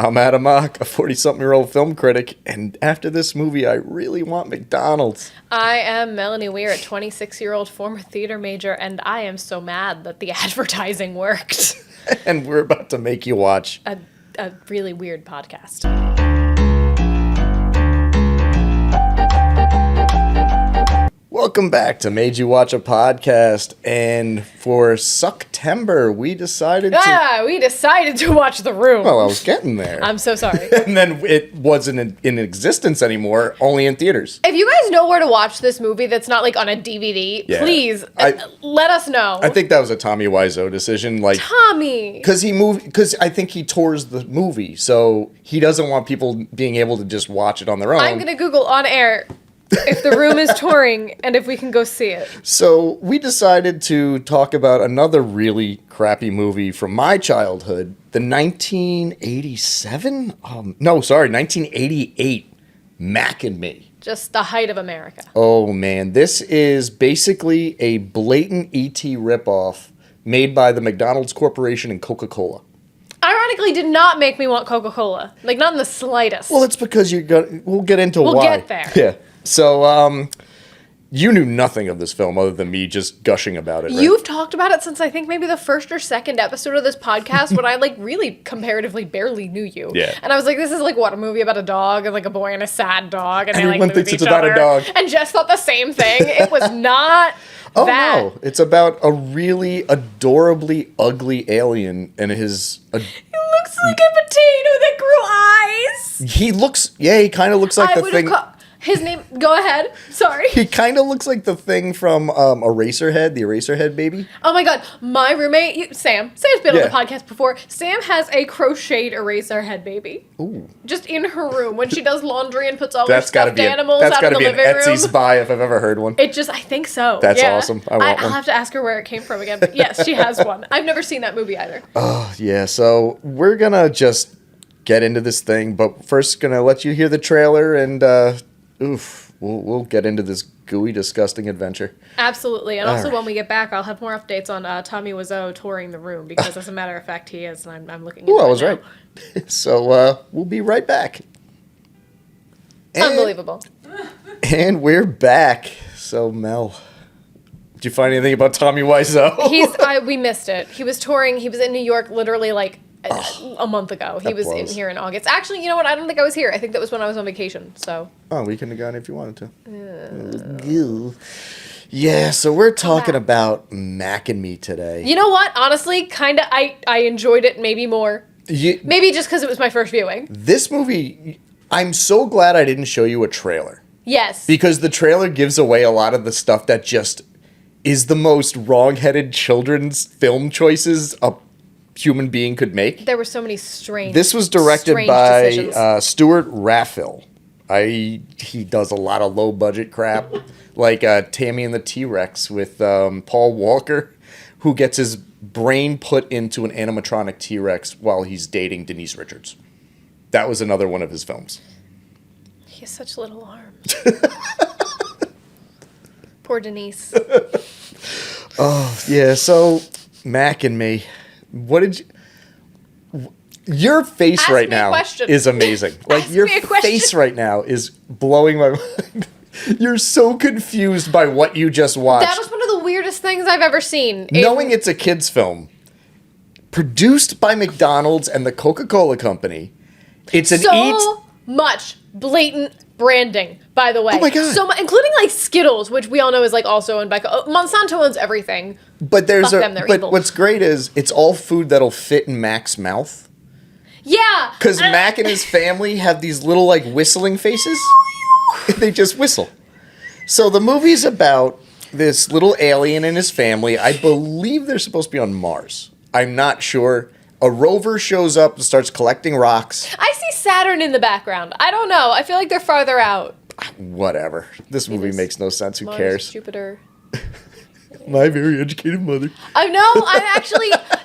I'm Adam Mock, a 40-something-year-old film critic, and after this movie, I really want McDonald's. I am Melanie Weir, a 26-year-old former theater major, and I am so mad that the advertising worked. And we're about to make you watch A really weird podcast. Welcome back to Made You Watch a Podcast, and for Sucktember, we decided to watch The Room. Well, I was getting there. I'm so sorry. And then it wasn't in existence anymore, only in theaters. If you guys know where to watch this movie that's not like on a DVD, please let us know. I think that was a Tommy Wiseau decision. Tommy! Because I think he tours the movie, so he doesn't want people being able to just watch it on their own. I'm going to Google on air if The Room is touring and if we can go see it. So we decided to talk about another really crappy movie from my childhood, the 1988, Mac and Me. Just the height of America. Oh man, this is basically a blatant E.T. ripoff made by the McDonald's Corporation and Coca-Cola. Ironically, did not make me want Coca-Cola. Like, not in the slightest. Well, it's because we'll get into why. We'll get there. Yeah. So, you knew nothing of this film other than me just gushing about it, right? You've talked about it since I think maybe the first or second episode of this podcast when I really comparatively barely knew you. Yeah. And I was like, this is what, a movie about a dog and a boy and a sad dog and Everyone they thinks lose it's each about other. a dog. And Jess thought the same thing. It was not Oh that. no, it's about a really adorably ugly alien and his... He looks like a potato that grew eyes. He kind of looks like the thing... His name, go ahead, sorry. He kind of looks like the thing from Eraserhead, the Eraserhead baby. Oh my god, my roommate, Sam's been on the podcast before. Sam has a crocheted Eraserhead baby. Ooh. Just in her room when she does laundry and puts all her That's gotta stuffed be animals out in the living room. That's got to be an Etsy buy if I've ever heard one. I think so. That's awesome. I want one. I'll have to ask her where it came from again, but yes, she has one. I've never seen that movie either. Oh, yeah, so we're gonna just get into this thing, but first gonna let you hear the trailer and, we'll get into this gooey, disgusting adventure. Absolutely, and also when we get back, I'll have more updates on Tommy Wiseau touring The Room, because as a matter of fact, he is, and I'm looking into it I was now. right. So, we'll be right back. Unbelievable. And we're back. So, Mel, did you find anything about Tommy Wiseau? We missed it. He was touring, he was in New York literally a month ago. He was in here in August. Actually, you know what? I don't think I was here. I think that was when I was on vacation. So. Oh, we couldn't have gone if you wanted to. Yeah, so we're talking about Mac and Me today. You know what? Honestly, kind of, I enjoyed it maybe more. Maybe just because it was my first viewing. This movie, I'm so glad I didn't show you a trailer. Yes. Because the trailer gives away a lot of the stuff that just is the most wrong-headed children's film choices a human being could make. There were so many strange This was directed by decisions. Stuart Raffill. He does a lot of low-budget crap, like Tammy and the T-Rex with Paul Walker, who gets his brain put into an animatronic T-Rex while he's dating Denise Richards. That was another one of his films. He has such little arms. Poor Denise. Oh, yeah, so Mac and Me. What did you... Your face Ask right me a now question. is amazing. Like, your face right now is blowing my mind. You're so confused by what you just watched. That was one of the weirdest things I've ever seen. Knowing it's a kid's produced by McDonald's and the Coca-Cola Company. It's an much blatant branding, by the way. Oh my God. So much, including Skittles, which we all know is also owned by Monsanto owns everything. But evil. What's great is it's all food that'll fit in Mac's mouth. Yeah. Because Mac and his family have these little whistling faces. They just whistle. So the movie's about this little alien and his family. I believe they're supposed to be on Mars. I'm not sure. A rover shows up and starts collecting rocks. I see Saturn in the background. I don't know. I feel like they're farther out. Whatever. This movie makes no sense. Who Mars, cares? Jupiter. My very educated mother. I know.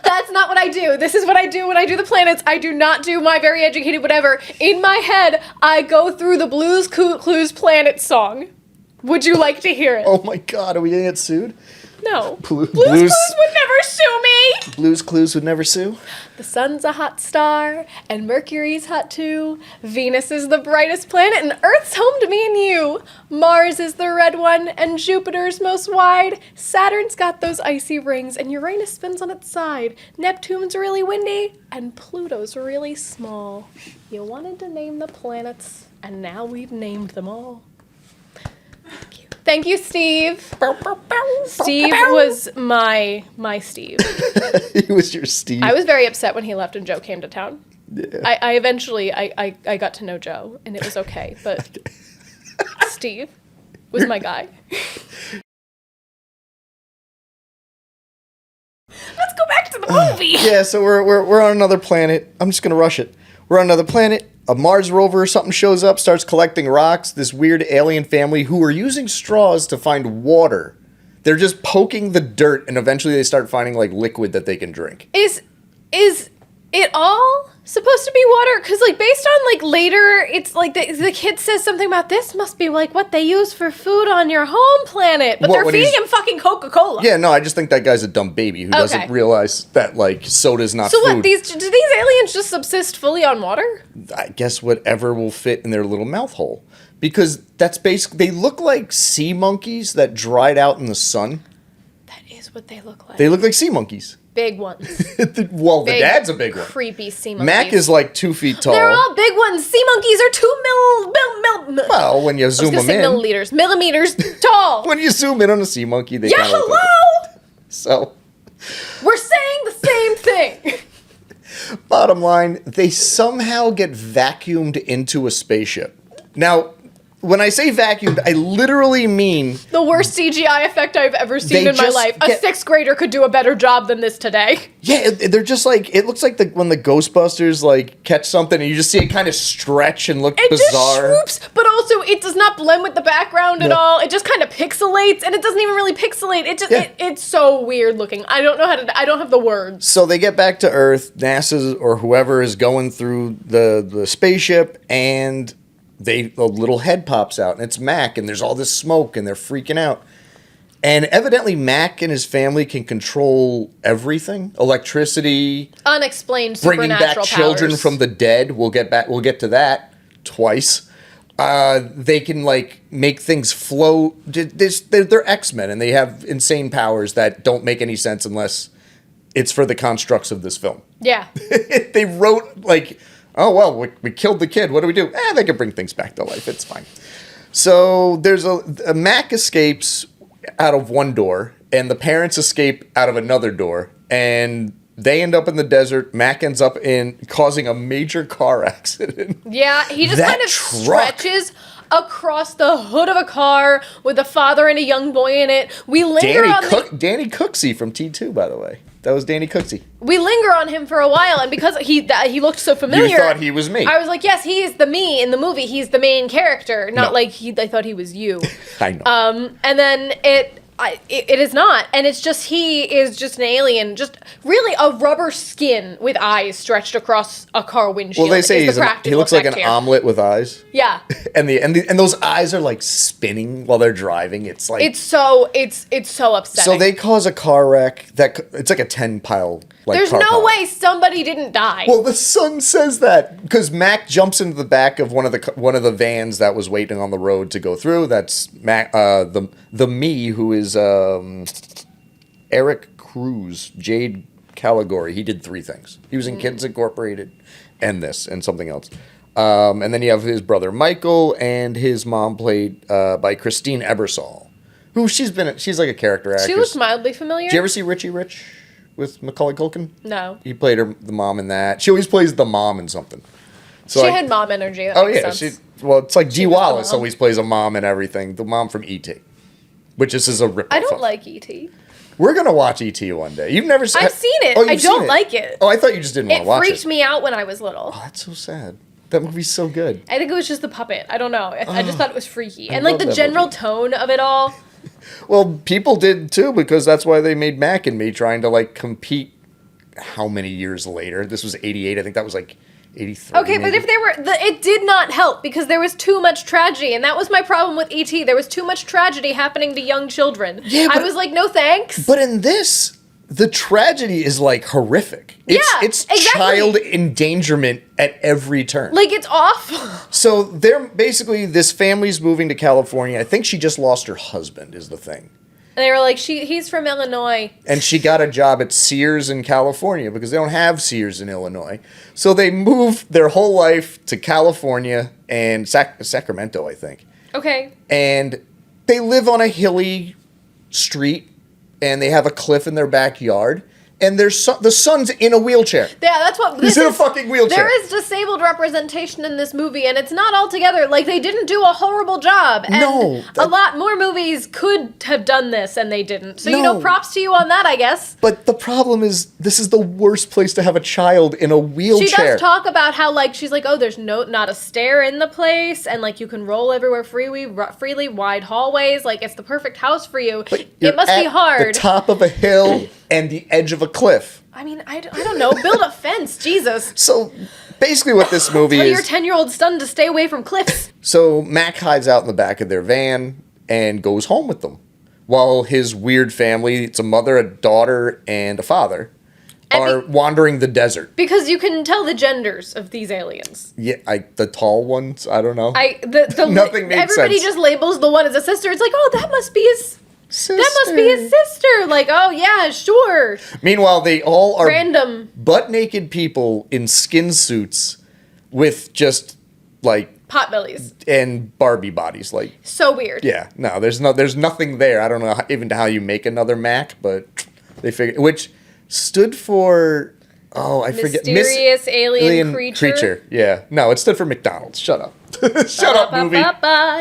That's not what I do. This is what I do when I do the planets. I do not do my very educated whatever. In my head, I go through the Blues Clues Planet song. Would you like to hear it? Oh my God, are we gonna get sued? No. Blues Clues would never sue me. Blues Clues would never sue? The sun's a hot star, and Mercury's hot too. Venus is the brightest planet, and Earth's home to me and you. Mars is the red one, and Jupiter's most wide. Saturn's got those icy rings, and Uranus spins on its side. Neptune's really windy, and Pluto's really small. You wanted to name the planets, and now we've named them all. Thank you, Steve. Steve was my Steve. He was your Steve. I was very upset when he left and Joe came to town. Yeah. I eventually got to know Joe, and it was okay, but Steve was my guy. Let's go back to the movie. Yeah, so we're on another planet. I'm just gonna rush it. We're on another planet. A Mars rover or something shows up, starts collecting rocks. This weird alien family who are using straws to find water. They're just poking the dirt, and eventually they start finding like liquid that they can drink. Is it all supposed to be water? Because like based on like later, it's like the kid says something about this must be like what they use for food on your home planet, but they're feeding him fucking Coca-Cola. Yeah, no, I just think that guy's a dumb baby who doesn't realize that like soda's not so food. So what? Do these aliens just subsist fully on water? I guess whatever will fit in their little mouth hole, because that's basically they look like sea monkeys that dried out in the sun. That is what they look like. They look like sea monkeys. Big ones. Well, the dad's a big one. Creepy sea monkeys. Mac is like 2 feet tall. They're all big ones. Sea monkeys are 2 Well, when you zoom them in. Millimeters tall. When you zoom in on a sea monkey, they yeah, hello! Like So. We're saying the same thing. Bottom line, they somehow get vacuumed into a spaceship. Now, when I say vacuumed, I literally mean... the worst CGI effect I've ever seen in my life. A 6th grader could do a better job than this today. Yeah, they're just like... It looks like when the Ghostbusters, like, catch something and you just see it kind of stretch and look bizarre. It just swoops, but also it does not blend with the background at all. It just kind of pixelates, and it doesn't even really pixelate. It just... it's so weird looking. I don't know how to... I don't have the words. So they get back to Earth. NASA or whoever is going through the spaceship, and... a little head pops out, and it's Mac, and there's all this smoke, and they're freaking out. And evidently Mac and his family can control everything. Electricity. Unexplained bringing supernatural back children powers. from the dead. We'll get to that twice. They can, like, make things flow. They're X-Men, and they have insane powers that don't make any sense unless it's for the constructs of this film. Yeah. They wrote, like... oh, well, we killed the kid. What do we do? They can bring things back to life. It's fine. So there's a Mac escapes out of one door, and the parents escape out of another door, and they end up in the desert. Mac ends up causing a major car accident. Yeah, he just kind of stretches across the hood of a car with a father and a young boy in it. We linger on Danny Cooksey from T2, by the way. That was Danny Cooksey. We linger on him for a while, and because he looked so familiar... You thought he was me. I was like, yes, he is the me in the movie. He's the main character, not like I thought he was you. I know. And then it is not, and it's just he is just an alien, just really a rubber skin with eyes stretched across a car windshield. Well, they say he looks like an omelet with eyes. Yeah, and those eyes are like spinning while they're driving. It's like it's so upsetting. So they cause a car wreck it's like a 10-pile. Like, there's no way somebody didn't die. Well, the son says that because Mac jumps into the back of one of the vans that was waiting on the road to go through. That's Mac, the me who is Eric Cruz, Jade Caligari. He did 3 things. He was in Kids Incorporated, and this, and something else. And then you have his brother Michael, and his mom played by Christine Ebersol, who she's like a character actress. She looks mildly familiar. Did you ever see Richie Rich? With Macaulay Culkin? No. He played the mom in that. She always plays the mom in something. So she had mom energy. That makes sense. It's like Dee Wallace always plays a mom in everything. The mom from E.T., which is a ripoff. I don't like E.T. We're going to watch E.T. one day. You've never seen it? I've seen it. I don't like it. Oh, I thought you just didn't want to watch it. It freaked me out when I was little. Oh, that's so sad. That movie's so good. I think it was just the puppet. I don't know. I just thought it was freaky. And like the general tone of it all. Well, people did too, because that's why they made Mac and Me, trying to like compete. How many years later? This was 88. I think that was like 83. Okay, but maybe. if they were, it did not help because there was too much tragedy, and that was my problem with E.T. There was too much tragedy happening to young children. Yeah, I but- was like, no thanks. But in this, the tragedy is like horrific. It's exactly. child endangerment at every turn. Like, it's awful. So they're basically, this family's moving to California. I think she just lost her husband is the thing. And they were like, he's from Illinois. And she got a job at Sears in California because they don't have Sears in Illinois. So they move their whole life to California and Sacramento, I think. Okay. And they live on a hilly street, and they have a cliff in their backyard. And the son's in a wheelchair. Yeah, that's what He's in a fucking wheelchair. There is disabled representation in this movie, and it's not altogether like they didn't do a horrible job. And No, a lot more movies could have done this, and they didn't. So No. props to you on that, I guess. But the problem is, this is the worst place to have a child in a wheelchair. She does talk about how she's like, oh, there's not a stair in the place, and you can roll everywhere freely, wide hallways. Like, it's the perfect house for you. But It you're must be at hard. the top of a hill and the edge of a cliff. I mean, I don't know. Build a fence, Jesus. So basically what this movie Tell is... your 10-year-old son to stay away from cliffs. So Mac hides out in the back of their van and goes home with them. While his weird family, it's a mother, a daughter, and a father, are wandering the desert. Because you can tell the genders of these aliens. Yeah, the tall ones, I don't know. Nothing made everybody sense. just labels the one as a sister. It's like, oh, that must be his... Sister. That must be his sister. Like, oh, yeah, sure. Meanwhile, they all are Random. butt-naked people in skin suits with just, Potbellies. and Barbie bodies. So weird. Yeah, no, there's nothing there. I don't know even how you make another Mac, but they figured, which stood for, I forget. Mysterious alien creature. Yeah, no, it stood for McDonald's. Shut up. Shut up, movie.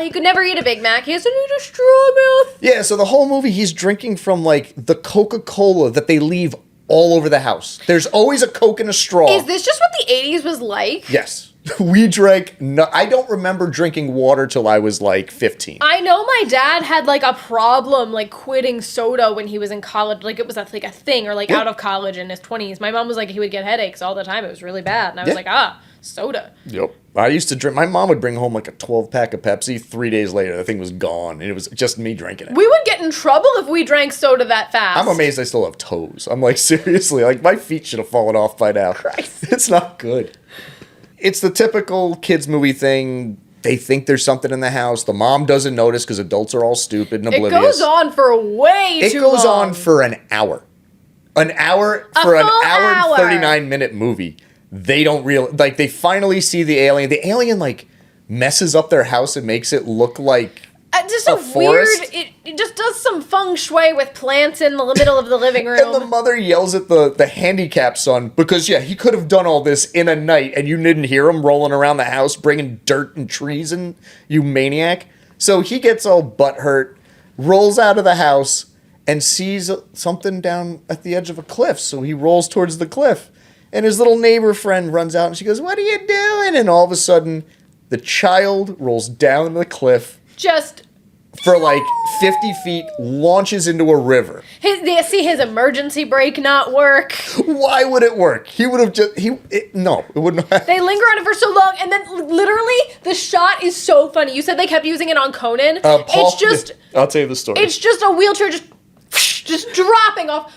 He could never eat a Big Mac. He has to eat a straw mouth. Yeah, so the whole movie, he's drinking from, the Coca-Cola that they leave all over the house. There's always a Coke in a straw. Is this just what the 80s was like? Yes. We drank, I don't remember drinking water till I was, 15. I know my dad had a problem quitting soda when he was in college. It was a thing, or out of college in his 20s. My mom was he would get headaches all the time. It was really bad. And I was soda. Yep. I used to drink, my mom would bring home a 12-pack of Pepsi. 3 days later, the thing was gone. And it was just me drinking it. We would get in trouble if we drank soda that fast. I'm amazed I still have toes. I'm seriously, my feet should have fallen off by now. Christ. It's not good. It's the typical kids movie thing. They think there's something in the house. The mom doesn't notice because adults are all stupid and oblivious. It goes on for way too long. It goes on for an hour. An hour for an hour and 39-minute movie. They don't they finally see the alien. The alien messes up their house and makes it look like just a a forest. weird. It just does some feng shui with plants in the middle of the living room. And the mother yells at the handicapped son because, he could have done all this in a night and you didn't hear him rolling around the house bringing dirt and trees in, you maniac. So he gets all butthurt, rolls out of the house, and sees something down at the edge of a cliff. So he rolls towards the cliff. And his little neighbor friend runs out and she goes, "What are you doing?" And all of a sudden, the child rolls down the cliff. Just For 50 feet, launches into a river. they see his emergency brake not work. Why would it work? He would have just, no, it wouldn't have. They linger on it for so long, and then literally the shot is so funny. You said they kept using it on Conan. It's just, I'll tell you the story. it's just a wheelchair just dropping off.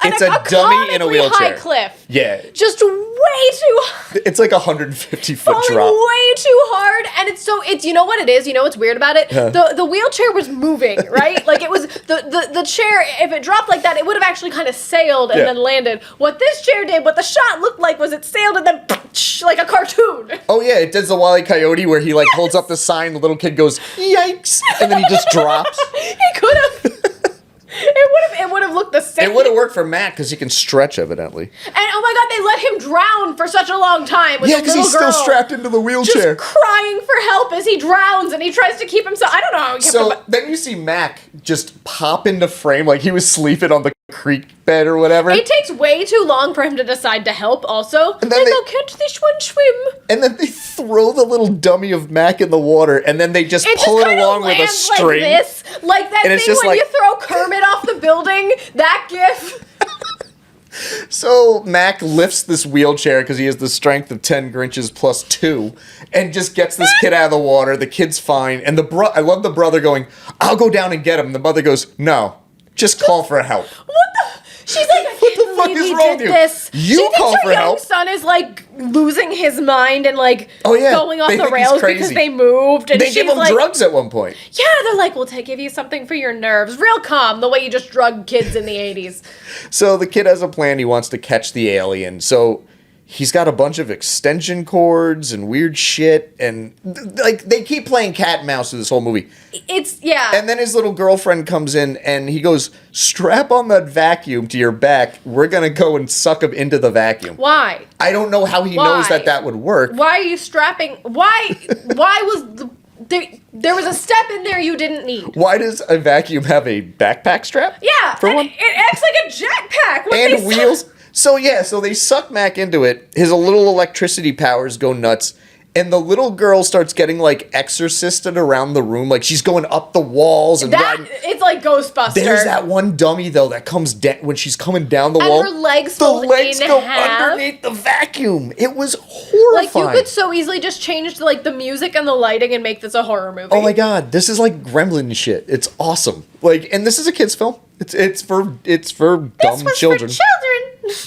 It's a dummy in a comically wheelchair. high cliff. Yeah. Just way too high. It's 150-foot Falling drop. way too hard, and it's you know what it is. You know what's weird about it? The wheelchair was moving, right? It was the chair. If it dropped like that, it would have actually kind of sailed and then landed. What this chair did, what the shot looked like, was it sailed and then like a cartoon. Oh yeah, it does the Wile E. Coyote where he holds up the sign. The little kid goes, "Yikes!" and then he just drops. He could have. It would have looked the same. It would have worked for Matt because he can stretch evidently. And oh my god, they let him drown for such a long time with Yeah, the because little he's girl still strapped into the wheelchair. just crying for help as he drowns and he tries to keep himself. I don't know how he kept So him. then you see Mac just pop into frame like he was sleeping on the creek bed or whatever. It takes way too long for him to decide to help also. And then Go catch this one swim. And then they throw the little dummy of Mac in the water, and then they just It pull just it kinda along with a lands string. like this. Like that And it's thing just when like- you throw Kermit off the building. That gif. So Mac lifts this wheelchair because he has the strength of 10 Grinches plus 2 and just gets this kid out of the water. The kid's fine. And I love the brother going, I'll go down and get him. The mother goes, no, just call for help. What the? She's like, What the fuck is wrong with you? This. You she call thinks for her young help. son is like losing his mind and like going off They the think he's rails crazy. because they moved. And They she's give him like, drugs at one point. yeah, they're like, we'll give you something for your nerves. Real calm, the way you just drug kids in the 80s. So the kid has a plan. He wants to catch the alien. So he's got a bunch of extension cords and weird shit. And like they keep playing cat and mouse through this whole movie. Yeah. And then his little girlfriend comes in and he goes, strap on that vacuum to your back. We're going to go and suck him into the vacuum. Why? I don't know how he knows that would work. Why are you strapping? Why was there was a step in there you didn't need? Why does a vacuum have a backpack strap? Yeah. For one? It acts like a jetpack. And wheels. So they suck Mac into it. His little electricity powers go nuts. And the little girl starts getting like exorcisted around the room. Like she's going up the walls and riding. It's like Ghostbusters. There's that one dummy though that comes down when she's coming down the wall. And her legs the fold legs in go half. underneath the vacuum. It was horrifying. Like you could so easily just change like the music and the lighting and make this a horror movie. Oh my god, this is like Gremlin shit. It's awesome. Like, and this is a kids film. It's for dumb children. For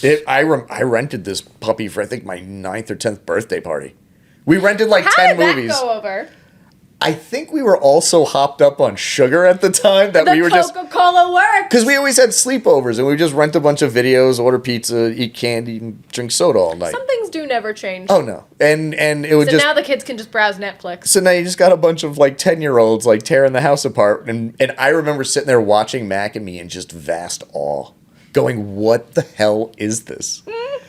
children. I rented this puppy for I think my 9th or 10th birthday party. We rented like How 10 did movies. That go over? I think we were also hopped up on sugar at the time that we were just Coca-Cola works. because we always had sleepovers and we would just rent a bunch of videos, order pizza, eat candy, and drink soda all night. Some things do never change. Oh no, and it would So just now the kids can just browse Netflix. so now you just got a bunch of like 10-year-olds like tearing the house apart, and I remember sitting there watching Mac and me in just vast awe, going, "What the hell is this?"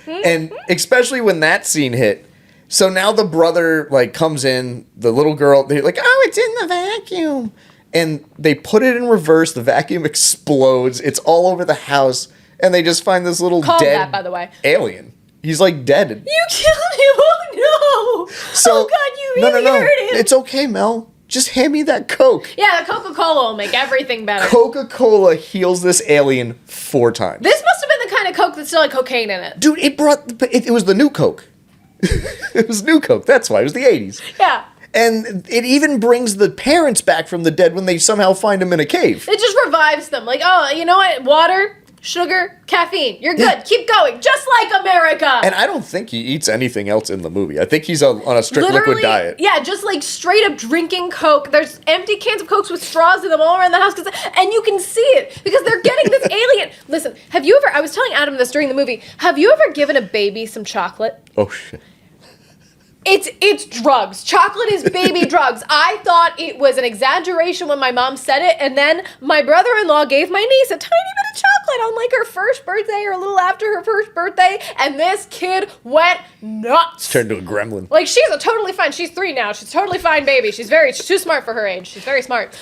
And especially when that scene hit. So now the brother like comes in, the little girl, they're like, oh, it's in the vacuum. And they put it in reverse, the vacuum explodes, it's all over the house, and they just find this little Called dead that, by the way. alien. He's like dead. You killed him! Oh no! So, oh god, you really hurt him! It's okay, Mel. Just hand me that Coke. Yeah, the Coca-Cola will make everything better. Coca-Cola heals this alien 4 times. This must have been the kind of Coke that still had cocaine in it. Dude, it was the new Coke. It was new Coke. That's why. It was the 80s. Yeah. And it even brings the parents back from the dead when they somehow find them in a cave. It just revives them. Like, oh, you know what? Water, sugar, caffeine. You're good. Yeah. Keep going. Just like America. And I don't think he eats anything else in the movie. I think he's on a strict liquid diet. Yeah, just like straight up drinking Coke. There's empty cans of Cokes with straws in them all around the house, and you can see it because they're getting this alien. Listen, have you ever? I was telling Adam this during the movie. Have you ever given a baby some chocolate? Oh shit. It's drugs. Chocolate is baby drugs. I thought it was an exaggeration when my mom said it, and then my brother-in-law gave my niece a tiny bit of chocolate on like her first birthday or a little after her first birthday, and this kid went nuts. Turned to a gremlin. Like she's totally fine. She's 3 now. She's a totally fine baby. She's too smart for her age. She's very smart.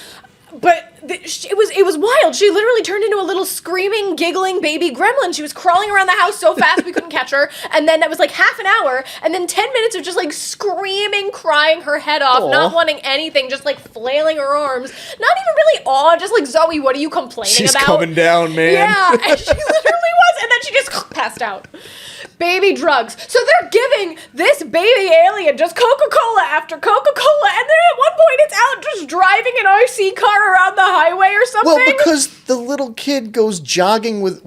But it was wild. She literally turned into a little screaming, giggling baby gremlin. She was crawling around the house so fast we couldn't catch her. And then that was like half an hour. And then 10 minutes of just like screaming, crying her head off, Aww. not wanting anything, just like flailing her arms. Not even really awe, just like, Zoe, what are you complaining She's about? coming down, man. Yeah, and she literally was. And then she just passed out. Baby drugs. So they're giving this baby alien just Coca-Cola after Coca-Cola, and then at one point it's out just driving an RC car around the highway or something. Well, because the little kid goes jogging with,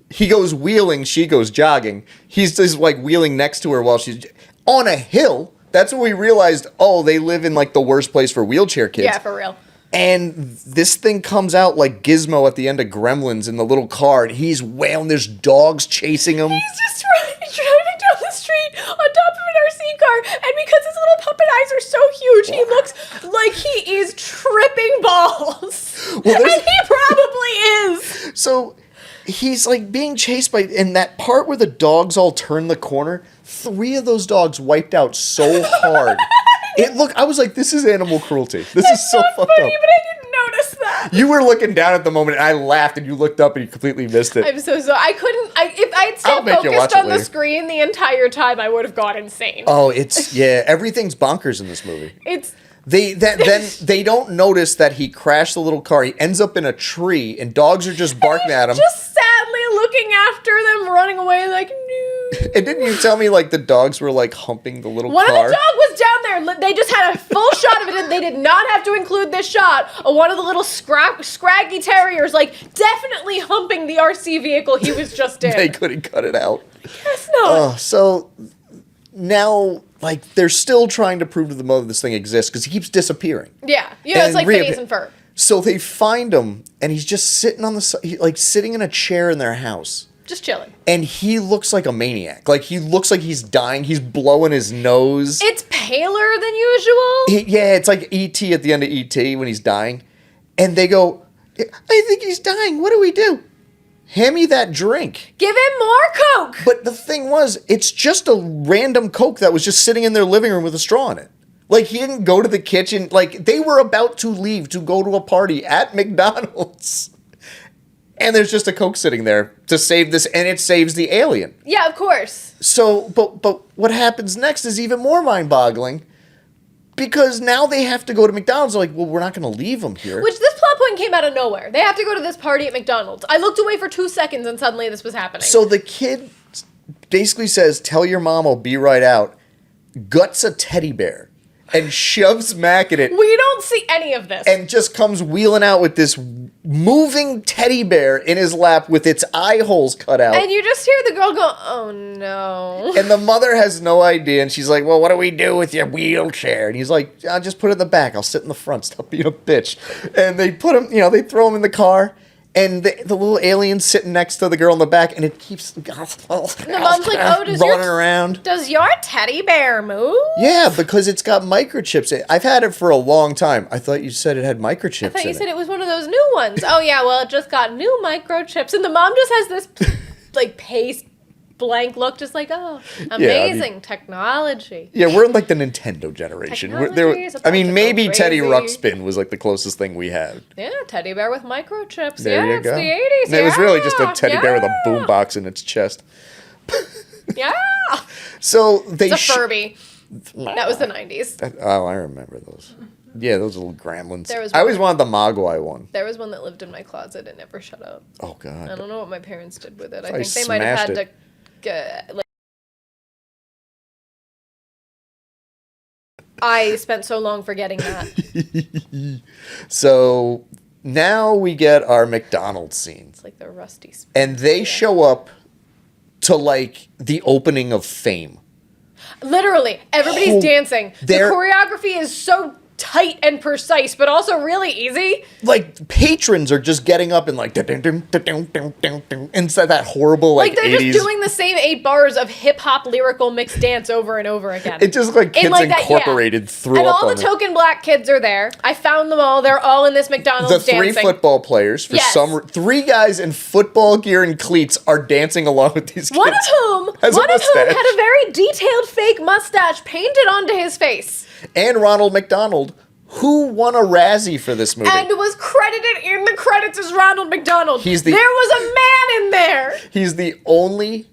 he goes wheeling, she goes jogging. He's just like wheeling next to her while she's on a hill. That's when we realized, they live in like the worst place for wheelchair kids. Yeah, for real. And this thing comes out like Gizmo at the end of Gremlins in the little car, and he's wailing. There's dogs chasing him. He's just driving down the street on top of an RC car, and because his little puppet eyes are so huge, he looks like he is tripping balls. Well, and he probably is. So he's like being chased by, in that part where the dogs all turn the corner, 3 of those dogs wiped out so hard. I was like, this is animal cruelty. This is so fucked funny, up. but I didn't notice that. You were looking down at the moment, and I laughed, and you looked up, and you completely missed it. I'm so sorry. I couldn't. If I had I'll stayed make you watch focused it on the later. screen the entire time, I would have gone insane. Oh, everything's bonkers in this movie. Then They don't notice that he crashed the little car. He ends up in a tree, and dogs are just barking at him. just sadly looking after them, running away like, no. And didn't you tell me, like, the dogs were, like, humping the little One car? of the dog was down there. They just had a full shot of it, and they did not have to include this shot of one of the little scraggy terriers, like, definitely humping the RC vehicle he was just in. They couldn't cut it out. Guess not. So now, like, they're still trying to prove to the mother this thing exists because he keeps disappearing. Yeah, it's like Phineas and Ferb. So they find him, and he's just sitting on the side, like, sitting in a chair in their house. Just chilling. And he looks like a maniac. Like, he looks like he's dying. He's blowing his nose. It's paler than usual. Yeah, it's like E.T. at the end of E.T. when he's dying. And they go, I think he's dying. What do we do? Hand me that drink. Give him more Coke. But the thing was, it's just a random Coke that was just sitting in their living room with a straw in it. Like, he didn't go to the kitchen. Like, they were about to leave to go to a party at McDonald's. And there's just a Coke sitting there to save this, and it saves the alien. Yeah, of course. So, but what happens next is even more mind-boggling, because now they have to go to McDonald's. They're like, well, we're not going to leave them here. Which this plot point came out of nowhere. They have to go to this party at McDonald's. I looked away for 2 seconds, and suddenly this was happening. So the kid basically says, tell your mom I'll be right out, guts a teddy bear, and shoves Mac in it. We don't see any of this. And just comes wheeling out with this moving teddy bear in his lap with its eye holes cut out. And you just hear the girl go, oh no. And the mother has no idea. And she's like, well, what do we do with your wheelchair? And he's like, I'll just put it in the back. I'll sit in the front. Stop being a bitch. And they put him, they throw him in the car. And the little alien's sitting next to the girl in the back, and it keeps. The mom's like, "Oh, does your teddy bear move?" Yeah, because it's got microchips. I've had it for a long time. I thought you said it had microchips. I thought you said it was one of those new ones. Oh yeah, well it just got new microchips, and the mom just has this like paste blank look, just like, oh, amazing technology. Yeah, we're in like the Nintendo generation. Maybe Teddy Ruxpin was like the closest thing we had. Yeah, teddy bear with microchips. There you it's go. the 80s. And it was really just a teddy bear with a boombox in its chest. Yeah. So they. It's a Furby. That was the 90s. I remember those. Yeah, those little gremlins. I always wanted the Mogwai one. There was one that lived in my closet and never shut up. Oh God. I don't know what my parents did with it. I Probably think they might have had smashed to. I spent so long forgetting that. So now we get our McDonald's scene. It's like the rusty spoon. And they show up to like the opening of Fame. Literally, everybody's dancing. The choreography is so tight and precise, but also really easy. Like, patrons are just getting up and like, inside that horrible, like, they're 80s. just doing the same 8 bars of hip-hop lyrical mixed dance over and over again. It just like Kids Incorporated threw and up on all the token black kids are there. I found them all. They're all in this McDonald's dancing. The 3 football players, for some 3 guys in football gear and cleats are dancing along with these kids. One of whom had a very detailed fake mustache painted onto his face. And Ronald McDonald, who won a Razzie for this movie. And was credited in the credits as Ronald McDonald. There was a man in there. He's the only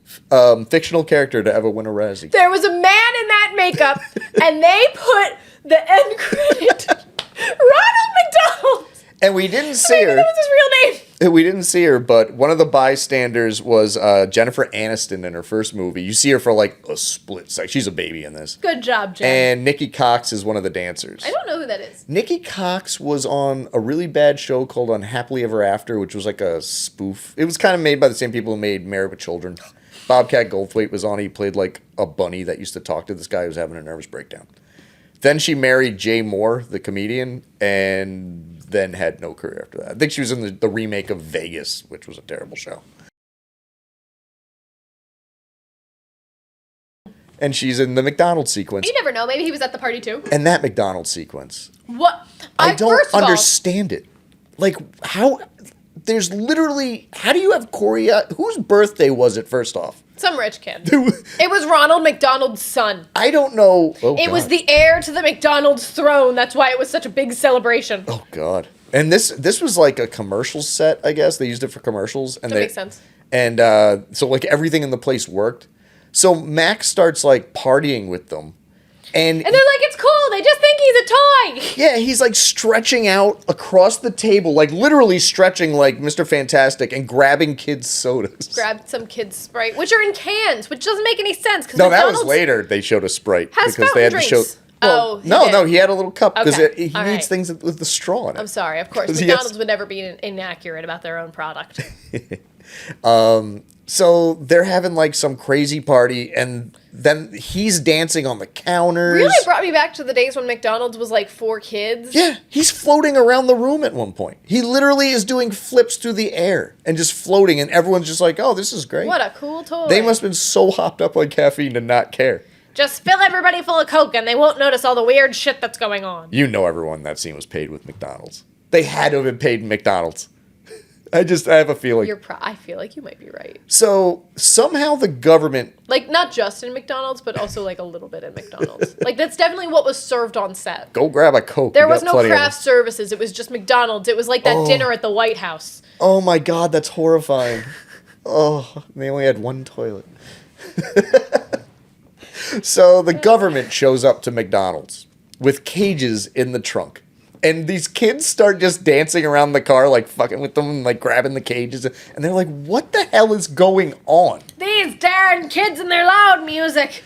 fictional character to ever win a Razzie. There was a man in that makeup, and they put the end credit, Ronald McDonald. And we didn't see her. That was his real name. We didn't see her, but one of the bystanders was Jennifer Aniston in her first movie. You see her for like a split second. She's a baby in this. Good job, Jen. And Nikki Cox is one of the dancers. I don't know who that is. Nikki Cox was on a really bad show called Unhappily Ever After, which was like a spoof. It was kind of made by the same people who made Married with Children. Bobcat Goldthwait was on it. He played like a bunny that used to talk to this guy who was having a nervous breakdown. Then she married Jay Moore, the comedian, and then had no career after that. I think she was in the remake of Vegas, which was a terrible show. And she's in the McDonald's sequence. You never know. Maybe he was at the party too. And that McDonald's sequence. What? I don't understand it. Like, how... There's literally... How do you have choreo... Whose birthday was it, first off? Some rich kid. It was Ronald McDonald's son. I don't know. It was the heir to the McDonald's throne. That's why it was such a big celebration. Oh, God. And this was like a commercial set, I guess. They used it for commercials. And that makes sense. And so, like, everything in the place worked. So Max starts, like, partying with them. And they're like, it's cool. They just think he's a toy. yeah, he's like stretching out across the table, like literally stretching like Mr. Fantastic and grabbing kids' sodas. Grabbed some kids' Sprite, which are in cans, which doesn't make any sense. No, that was later. They showed a Sprite has because they had fountain to show. drinks. Well, no, he had a little cup because Okay. he All needs right. things with the straw in it. I'm sorry, of course. 'Cause he McDonald's has- would never be inaccurate about their own product. So they're having like some crazy party, and then he's dancing on the counters. Really brought me back to the days when McDonald's was like for kids. Yeah, he's floating around the room at one point. He literally is doing flips through the air and just floating, and everyone's just like, "Oh, this is great." What a cool toy. They must have been so hopped up on caffeine to not care. Just fill everybody full of Coke and they won't notice all the weird shit that's going on. You know, everyone in that scene was paid with McDonald's. They had to have been paid in McDonald's. I have a feeling. I feel like you might be right. So somehow the government. Like, not just in McDonald's, but also like a little bit in McDonald's. Like, that's definitely what was served on set. Go grab a Coke. There We was got no plenty of craft them. services. It was just McDonald's. It was like that dinner at the White House. Oh my God, that's horrifying. Oh, they only had one toilet. So the government shows up to McDonald's with cages in the trunk. And these kids start just dancing around the car, like fucking with them, and like grabbing the cages. And they're like, what the hell is going on? These darn kids and their loud music.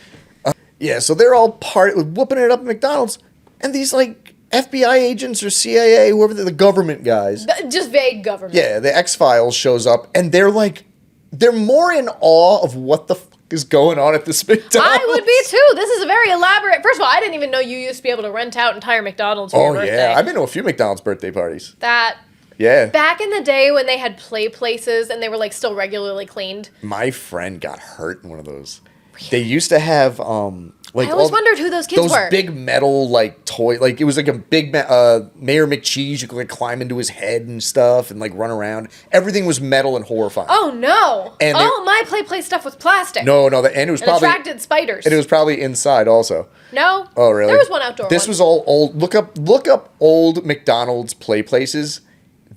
Yeah, so they're all whooping it up at McDonald's. And these like FBI agents or CIA, whoever the government guys. Just vague government. Yeah, the X-Files shows up. And they're like, they're more in awe of what the fuck is going on at this McDonald's. I would be too. This is a very elaborate. First of all, I didn't even know you used to be able to rent out entire McDonald's for your birthday. Yeah, I've been to a few McDonald's birthday parties. That Yeah. back in the day when they had play places and they were like still regularly cleaned. My friend got hurt in one of those. They used to have like I always wondered who those kids were. big metal like toy, like it was like a big Mayor McCheese. You could like climb into his head and stuff and like run around. Everything was metal and horrifying. Oh no! And all my play stuff was plastic. No, and it was and probably attracted spiders. and it was probably inside also. No. Oh really? There was one outdoor. This one. was all old. Look up old McDonald's play places.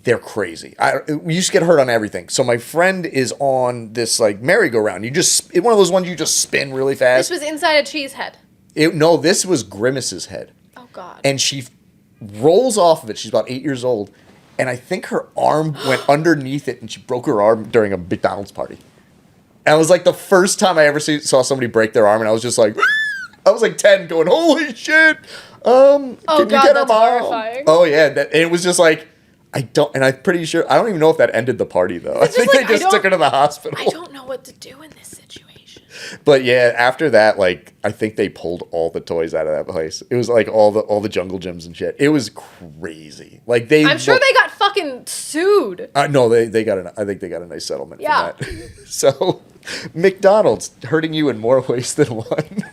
They're crazy. We used to get hurt on everything. So my friend is on this like merry-go-round. It's one of those ones you just spin really fast. This was inside a cheese head. No, this was Grimace's head. Oh god. And she rolls off of it. She's about 8 years old. And I think her arm went underneath it and she broke her arm during a McDonald's party. And it was like the first time I ever saw somebody break their arm, and I was just like, I was like 10 going, holy shit. Can you God, get her that's mom? horrifying. Oh yeah. And it was just like, and I'm pretty sure, I don't even know if that ended the party though. I It's think just like, they just took her to the hospital. I don't know what to do in this situation. But yeah, after that, like I think they pulled all the toys out of that place. It was like all the jungle gyms and shit. It was crazy. Like I'm sure they got fucking sued. no, they got I think they got a nice settlement Yeah. from that. So McDonald's hurting you in more ways than one.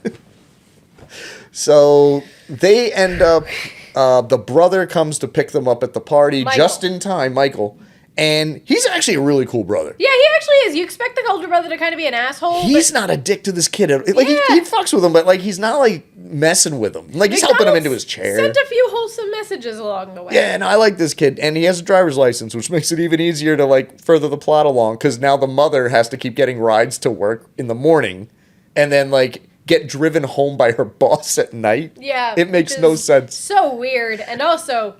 So they end up. The brother comes to pick them up at the party Michael. just in time, Michael. And he's actually a really cool brother. Yeah, he actually is. You expect the older brother to kind of be an asshole. He's not a dick to this kid. Like he Yeah. fucks with him, but like he's not like messing with him. Like he's helping him into his chair. Sent a few wholesome messages along the way. Yeah, and I like this kid, and he has a driver's license, which makes it even easier to like further the plot along. Because now the mother has to keep getting rides to work in the morning, and then like get driven home by her boss at night. Yeah. It makes which no is sense. So weird, and also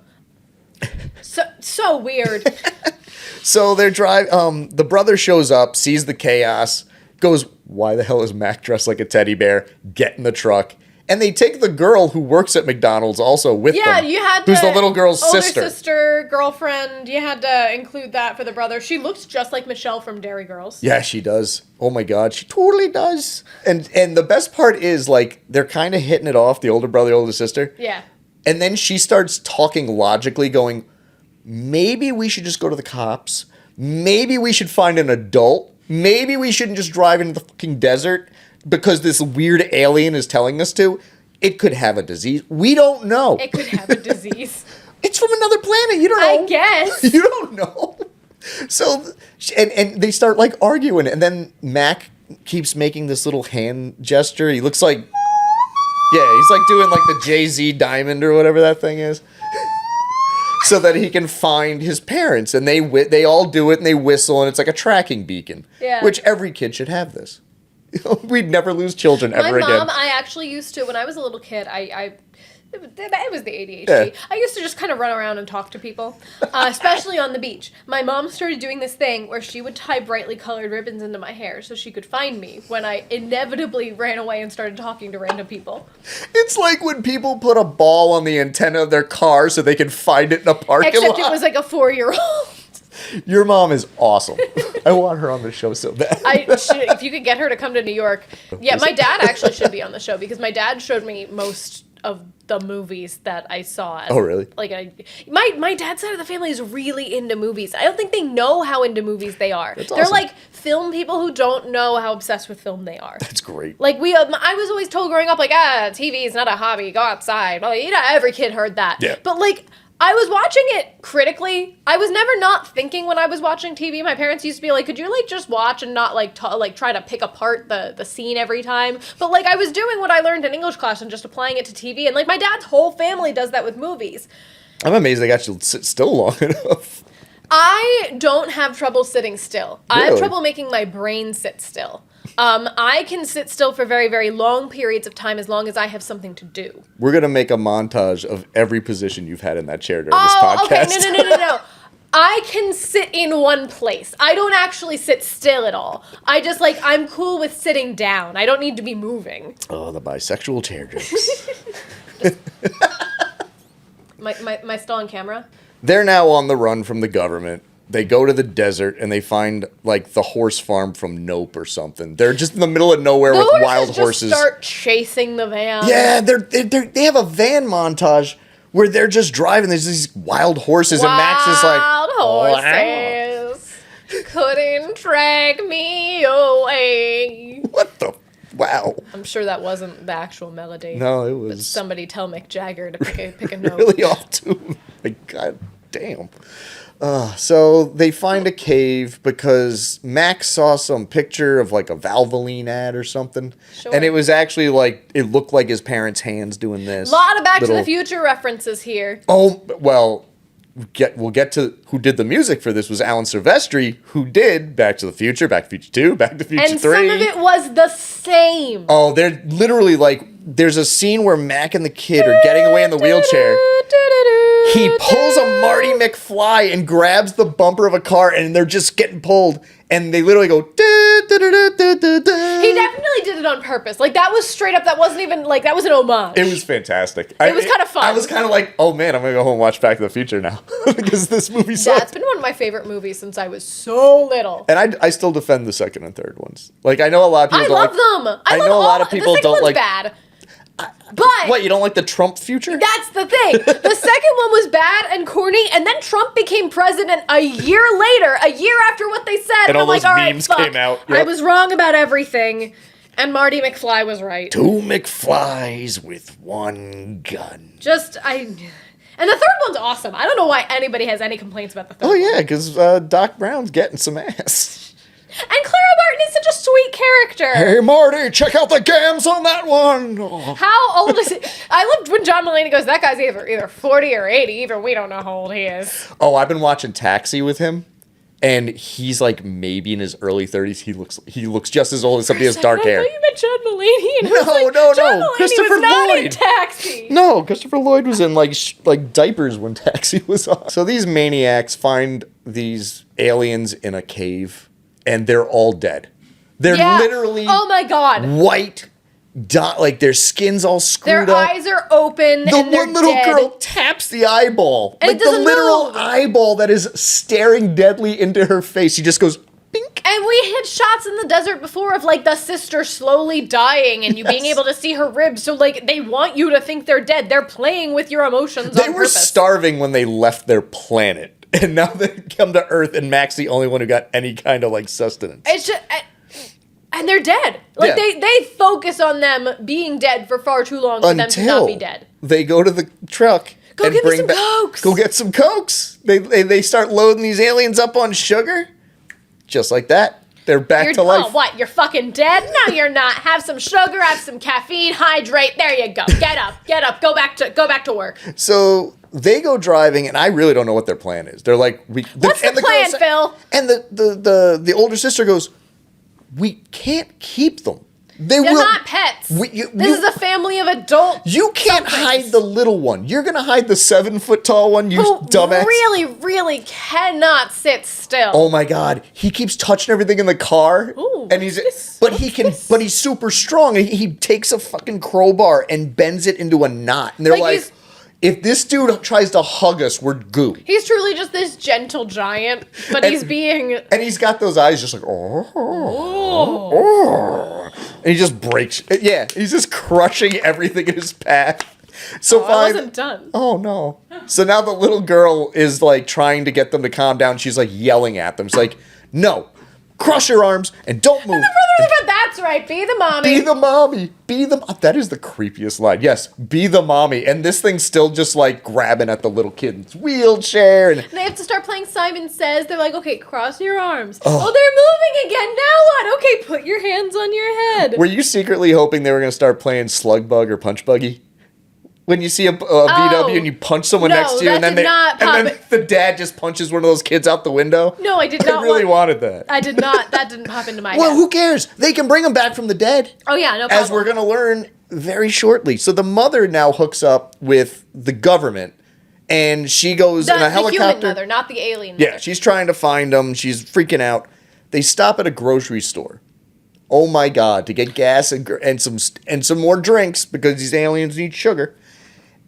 so weird. So they're the brother shows up, sees the chaos, goes, why the hell is Mac dressed like a teddy bear? Get in the truck. And they take the girl who works at McDonald's also with them. Yeah, you had to. Who's the little girl's older sister. girlfriend. You had to include that for the brother. She looks just like Michelle from Dairy Girls. Yeah, she does. Oh my God, she totally does. And the best part is, like, they're kind of hitting it off, the older brother, older sister. Yeah. And then she starts talking logically, going, maybe we should just go to the cops. Maybe we should find an adult. Maybe we shouldn't just drive into the fucking desert because this weird alien is telling us to. It could have a disease. We don't know. It could have a disease. It's from another planet. You don't know. I guess. You don't know. So, and they start like arguing. And then Mac keeps making this little hand gesture. He looks like, yeah, he's like doing like the Jay-Z diamond or whatever that thing is. So that he can find his parents. And they all do it and they whistle and it's like a tracking beacon. Yeah. Which every kid should have this. We'd never lose children ever My again. mom, I actually used to, when I was a little kid, it was the ADHD. Yeah. I used to just kind of run around and talk to people, especially on the beach. My mom started doing this thing where she would tie brightly colored ribbons into my hair so she could find me when I inevitably ran away and started talking to random people. It's like when people put a ball on the antenna of their car so they can find it in a parking Except lot. it was like a 4-year-old. Your mom is awesome. I want her on the show so bad. If you could get her to come to New York. Yeah, my dad actually should be on the show because my dad showed me most of the movies that I saw. Oh, really? My dad's side of the family is really into movies. I don't think they know how into movies they are. That's They're awesome. like film people who don't know how obsessed with film they are. That's great. Like I was always told growing up, like, TV is not a hobby. Go outside. Well, every kid heard that. Yeah. But like, I was watching it critically. I was never not thinking when I was watching TV. My parents used to be like, could you like just watch and not like try to pick apart the scene every time? But like I was doing what I learned in English class and just applying it to TV. And like my dad's whole family does that with movies. I'm amazed they got you to sit still long enough. I don't have trouble sitting still. I have Really? trouble making my brain sit still. I can sit still for very, very long periods of time as long as I have something to do. We're going to make a montage of every position you've had in that chair during this podcast. Okay, no. I can sit in one place. I don't actually sit still at all. I just I'm cool with sitting down. I don't need to be moving. Oh, the bisexual chair jokes. Am I still on camera? They're now on the run from the government. They go to the desert and they find like the horse farm from Nope or something. They're just in the middle of nowhere The with horses wild just horses. start chasing the van. Yeah, they have a van montage where they're just driving. There's these wild horses and Max is like, Wild horses couldn't drag me away. what the? Wow. I'm sure that wasn't the actual melody. No, it But was somebody tell Mick Jagger to pick a note. really off tune. Like, god damn. So they find a cave because Max saw some picture of like a Valvoline ad or something. Sure. And it was actually like, it looked like his parents' hands doing this. A lot of Back to Little- the Future references here. Oh, well, we'll get to who did the music for this was Alan Silvestri, who did Back to the Future, Back to the Future 2, Back to the Future And 3. some of it was the same. Oh, they're literally like, there's a scene where Mac and the kid are getting away in the wheelchair. He pulls a Marty McFly and grabs the bumper of a car, and they're just getting pulled, and they literally go. He definitely did it on purpose. Like, that was straight up, that wasn't even, like, that was an homage. It was fantastic. It was kind of fun. I was kind of like, oh man, I'm gonna go home and watch Back to the Future now because this movie sucked. That's been one of my favorite movies since I was so little. And I still defend the second and third ones. Like, I know a lot of people I don't love like, them. I love know a lot all- of people the second don't one's like. bad. But What, you don't like the Trump future? that's the thing. The second one was bad and corny, and then Trump became president a year later, a year after what they said. And all I'm like, those all right, memes fuck. came out. I Yep. was wrong about everything, and Marty McFly was right. Two McFlys with one gun. And the third one's awesome. I don't know why anybody has any complaints about the third Oh one. yeah, because Doc Brown's getting some ass. And Clara Barton is such a sweet character. Hey Marty, check out the gams on that one. Oh. How old is he? I loved when John Mulaney goes, that guy's either 40 or 80, even we don't know how old he is. Oh, I've been watching Taxi with him, and he's like maybe in his early 30s. He looks just as old, except he has dark hair. I thought you meant John Mulaney. And I was No, like, no, John no. Mulaney Christopher was not in Lloyd. Taxi. No, Christopher Lloyd was in like diapers when Taxi was on. So these maniacs find these aliens in a cave, and they're all dead. They're Yeah. literally Oh my god. white, like their skin's all screwed Their up. eyes are open The and they're one little dead. girl taps the eyeball. And like it doesn't the literal move. eyeball that is staring deadly into her face. She just goes, bink. And we had shots in the desert before of like the sister slowly dying and you being Yes. able to see her ribs. So like they want you to think they're dead. They're playing with your emotions They on were purpose. starving when they left their planet. And now they come to Earth, and Mac's the only one who got any kind of like sustenance. It's just, and they're dead. Like Yeah. they focus on them being dead for far too long for them to not be dead. they go to the truck. Go and get me bring some back- Cokes. Go get some Cokes. They start loading these aliens up on sugar. Just like that. They're back to life. Oh, what? You're fucking dead? No, you're not. Have some sugar, have some caffeine, hydrate. There you go. Get up. Go back to work. So they go driving, and I really don't know what their plan is. They're like, What's the girl plan, sa- Phil? And the older sister goes, we can't keep them. They They're will not pets. This is a family of adults. You can't hide the little one. You're gonna hide the 7-foot tall one, you dumbass. Really, really cannot sit still. Oh my god, he keeps touching everything in the car, Ooh, and but he's super strong. And he takes a fucking crowbar and bends it into a knot, and they're like if this dude tries to hug us, we're goo. He's truly just this gentle giant, but he's being... And he's got those eyes just like, and he just breaks. Yeah, he's just crushing everything in his path. So I wasn't done. Oh, no. So now the little girl is like trying to get them to calm down. She's like yelling at them. She's like, no. Cross your arms and don't move. And the brother, but that's right. Be the mommy. Be the mommy. That is the creepiest line. Yes, be the mommy. And this thing's still just like grabbing at the little kid's wheelchair. And they have to start playing Simon Says. They're like, okay, cross your arms. Oh, they're moving again. Now what? Okay, put your hands on your head. Were you secretly hoping they were going to start playing Slug Bug or Punch Buggy? When you see a VW and you punch someone next to you, and then the dad just punches one of those kids out the window. No, I did not. I really wanted that. I did not. That didn't pop into my head. Well, who cares? They can bring them back from the dead. Oh yeah, no problem. As we're going to learn very shortly. So the mother now hooks up with the government, and she goes in a helicopter. The human mother, not the alien mother. Yeah, she's trying to find them. She's freaking out. They stop at a grocery store. Oh my god! To get gas and some more drinks because these aliens need sugar.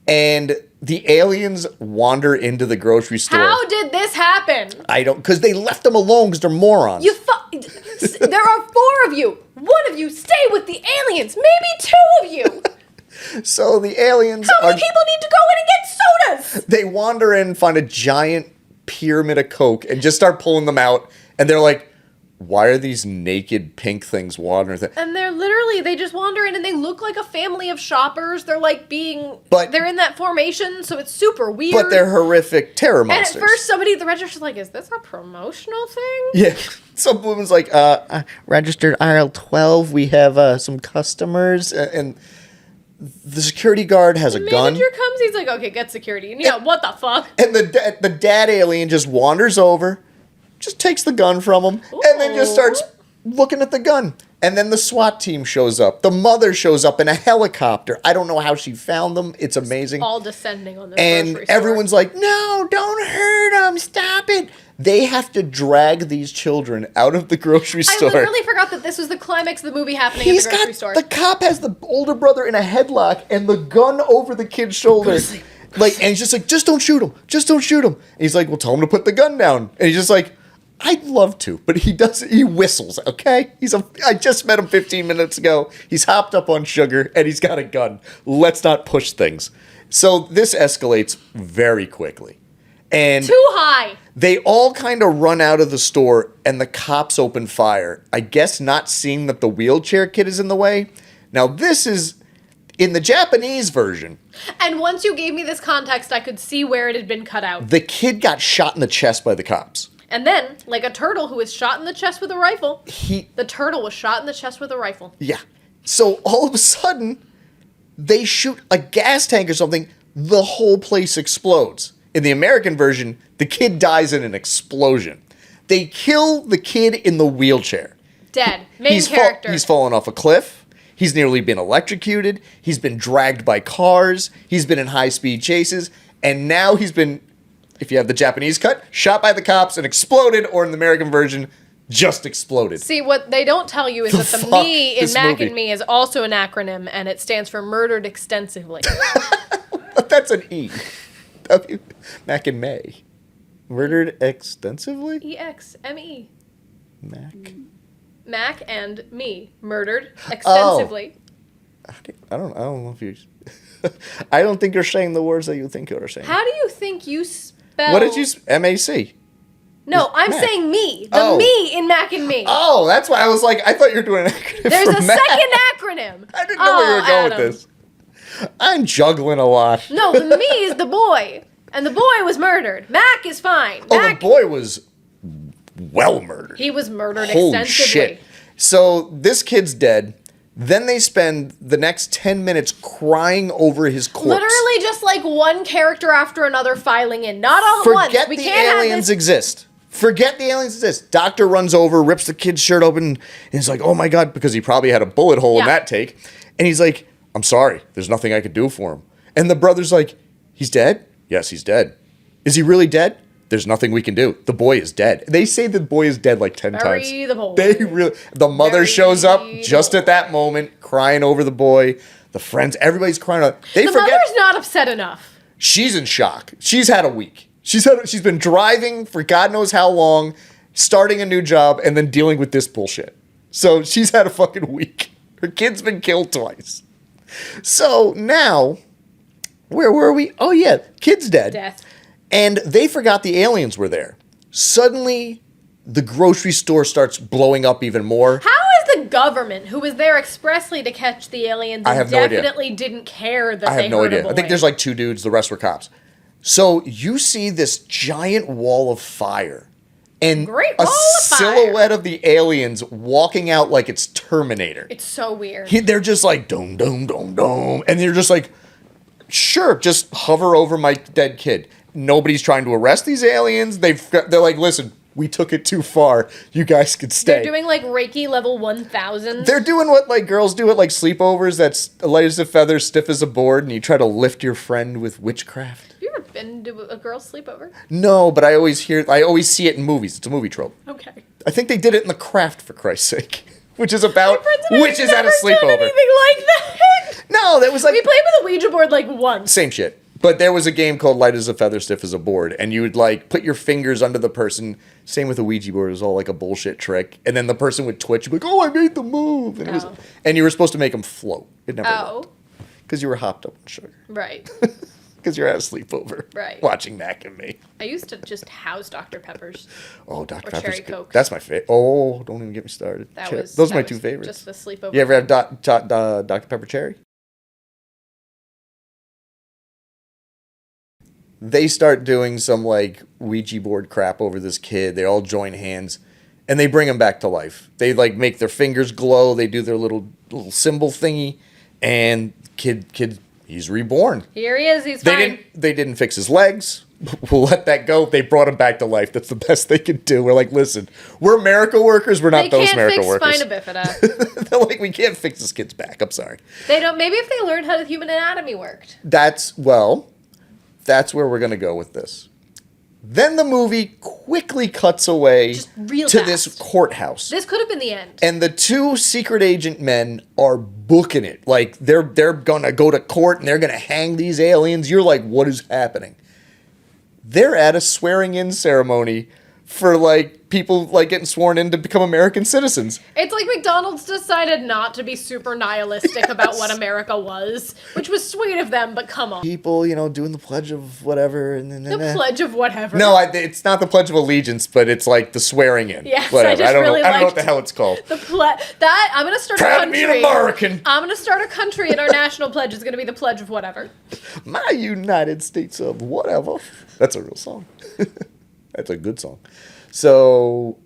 And the aliens wander into the grocery store. How did this happen? Because they left them alone because they're morons. There are 4 of you. One of you stay with the aliens. Maybe 2 of you. So the aliens How many people need to go in and get sodas? They wander in, find a giant pyramid of Coke, and just start pulling them out. And they're like, why are these naked pink things wandering? And they just wander in and they look like a family of shoppers. They're like they're in that formation, so it's super weird. But they're horrific terror monsters. And at first somebody at the register's like, is this a promotional thing? Yeah. Some woman's like, registered aisle 12, we have some customers. And the security guard has a gun. The manager comes, he's like, okay, get security. And what the fuck? And the dad alien just wanders over, just takes the gun from him, and then just starts looking at the gun. And then the SWAT team shows up. The mother shows up in a helicopter. I don't know how she found them. It's amazing. All descending on this and grocery store. Everyone's like, no, don't hurt them. Stop it. They have to drag these children out of the grocery store. I literally forgot that this was the climax of the movie happening at the grocery store. The cop has the older brother in a headlock and the gun over the kid's shoulder. And he's just like, just don't shoot him. Just don't shoot him. And he's like, well, tell him to put the gun down. And he's just like, I'd love to, but he whistles, okay? I just met him 15 minutes ago. He's hopped up on sugar, and he's got a gun. Let's not push things. So this escalates very quickly. And too high. They all kind of run out of the store, and the cops open fire. I guess not seeing that the wheelchair kid is in the way. Now, this is in the Japanese version. And once you gave me this context, I could see where it had been cut out. The kid got shot in the chest by the cops. And then, like a turtle who is shot in the chest with a rifle, the turtle was shot in the chest with a rifle. Yeah. So all of a sudden, they shoot a gas tank or something, the whole place explodes. In the American version, the kid dies in an explosion. They kill the kid in the wheelchair. Dead. Main character. He's fallen off a cliff. He's nearly been electrocuted. He's been dragged by cars. He's been in high-speed chases. And now he's been, if you have the Japanese cut, shot by the cops and exploded, or in the American version, just exploded. See, what they don't tell you is that the me in Mac and Me is also an acronym, and it stands for Murdered Extensively. That's an E. Mac and May. Murdered Extensively? E-X-M-E. Mac. Mac and Me. Murdered Extensively. Oh. I don't know if you... I don't think you're saying the words that you think you're saying. How do you think you spell... What did you... M-A-C. No, I'm saying me. The me in Mac and Me. Oh, that's why I was like, I thought you were doing an acronym. There's a Mac. second acronym. I didn't know where you were going with this. I'm juggling a lot. No, the me is the boy. And the boy was murdered. Mac is fine. The boy was well murdered. He was murdered Holy extensively. Shit. So this kid's dead. Then they spend the next 10 minutes crying over his corpse. Literally just like one character after another filing in. Not all at once. Forget the aliens exist. Forget the aliens exist. Doctor runs over, rips the kid's shirt open, and he's like, oh my God, because he probably had a bullet hole in that take. And he's like, I'm sorry, there's nothing I could do for him. And the brother's like, he's dead? Yes, he's dead. Is he really dead? There's nothing we can do. The boy is dead. They say the boy is dead like 10 Bury times. the boy. The mother shows up just at that moment, crying over the boy. The friends, everybody's crying out. The mother's not upset enough. She's in shock. She's had a week. She's been driving for God knows how long, starting a new job, and then dealing with this bullshit. So she's had a fucking week. Her kid's been killed twice. So now, where were we? Oh yeah, kid's dead. Death. And they forgot the aliens were there. Suddenly, the grocery store starts blowing up even more. How is the government, who was there expressly to catch the aliens, I have no idea. definitely didn't care that I they have no heard a idea. boy? I think there's like 2 dudes. The rest were cops. So you see this giant wall of fire. And Great a wall of fire. silhouette of the aliens walking out like it's Terminator. It's so weird. They're just like, dome, dome, dome, dome. And they're just like, sure, just hover over my dead kid. Nobody's trying to arrest these aliens. They're like, listen, we took it too far. You guys can stay. They're doing like Reiki level 1000. They're doing what like girls do at like sleepovers. That's light as a feather, stiff as a board, and you try to lift your friend with witchcraft. Have you ever been to a girl's sleepover? No, but I always see it in movies. It's a movie trope. Okay. I think they did it in The Craft, for Christ's sake, which is about witches at a Never done sleepover. anything like that. No, that was like We played with a Ouija board like once. same shit. But there was a game called Light as a Feather, Stiff as a Board, and you would like put your fingers under the person. Same with a Ouija board; it was all like a bullshit trick. And then the person would twitch. You'd be like, "Oh, I made the move!" And and you were supposed to make them float. It never worked because you were hopped up on sugar. Right. Because you're at a sleepover, Right. Watching Mac and Me. I used to just house Dr. Peppers. Oh, Dr. Or Pepper's Cherry good. Cokes. That's my favorite. Oh, don't even get me started. Those are my 2 favorites. Just the sleepover. You ever have Dr. Pepper Cherry? They start doing some like Ouija board crap over this kid. They all join hands and they bring him back to life. They like make their fingers glow. They do their little symbol thingy, and kid, he's reborn. Here he is. He's fine. They didn't fix his legs. We'll let that go. They brought him back to life. That's the best they could do. We're like, listen, we're miracle workers. We're not those miracle workers. They can't fix spina bifida. They're like, we can't fix this kid's back. I'm sorry. They don't. Maybe if they learned how the human anatomy worked. That's where we're going to go with this. Then the movie quickly cuts away to this courthouse. This could have been the end. And the 2 secret agent men are booking it. Like, they're going to go to court and they're going to hang these aliens. You're like, what is happening? They're at a swearing-in ceremony for, like, people, like, getting sworn in to become American citizens. It's like McDonald's decided not to be super nihilistic about what America was, which was sweet of them, but come on. People, doing the Pledge of whatever. And then The Pledge of whatever. No, it's not the Pledge of Allegiance, but it's like the swearing in. Yes, whatever. I don't really know. I don't know what liked the hell it's called. I'm gonna start Proud a to be country. an American. I'm gonna start a country, and our national pledge is gonna be the Pledge of whatever. My United States of whatever. That's a real song. That's a good song. So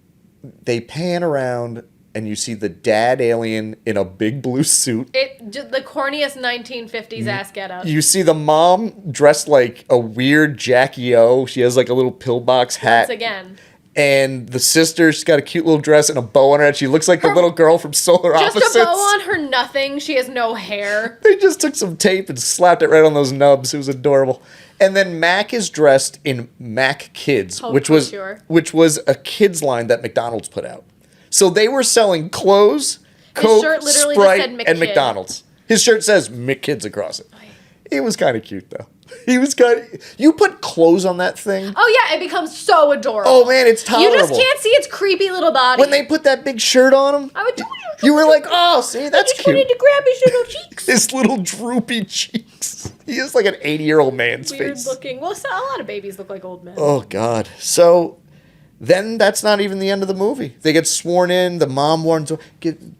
they pan around and you see the dad alien in a big blue suit. The corniest 1950s ass getup. You see the mom dressed like a weird Jackie O. She has like a little pillbox hat. Once again. And the sister, she's got a cute little dress and a bow on her head. She looks like the little girl from Solar Opposites. Just a bow on her nothing. She has no hair. They just took some tape and slapped it right on those nubs. It was adorable. And then Mac is dressed in Mac Kids, which was a kids line that McDonald's put out. So they were selling clothes, Coke, Sprite, and McDonald's. His shirt says McKids across it. It was kind of cute though. You put clothes on that thing. Oh yeah, it becomes so adorable. Oh man, it's tolerable. You just can't see its creepy little body. When they put that big shirt on him, you were like, oh, see, that's cute. I just wanted to grab his little cheeks. His little droopy cheeks. He is like an 80-year-old man's face. Weird looking. Well, a lot of babies look like old men. Oh God. So then that's not even the end of the movie. They get sworn in. The mom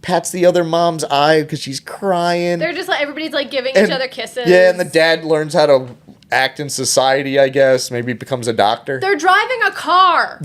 pats the other mom's eye because she's crying. They're just like, everybody's like giving each other kisses. Yeah, and the dad learns how to act in society, I guess. Maybe becomes a doctor. They're driving a car.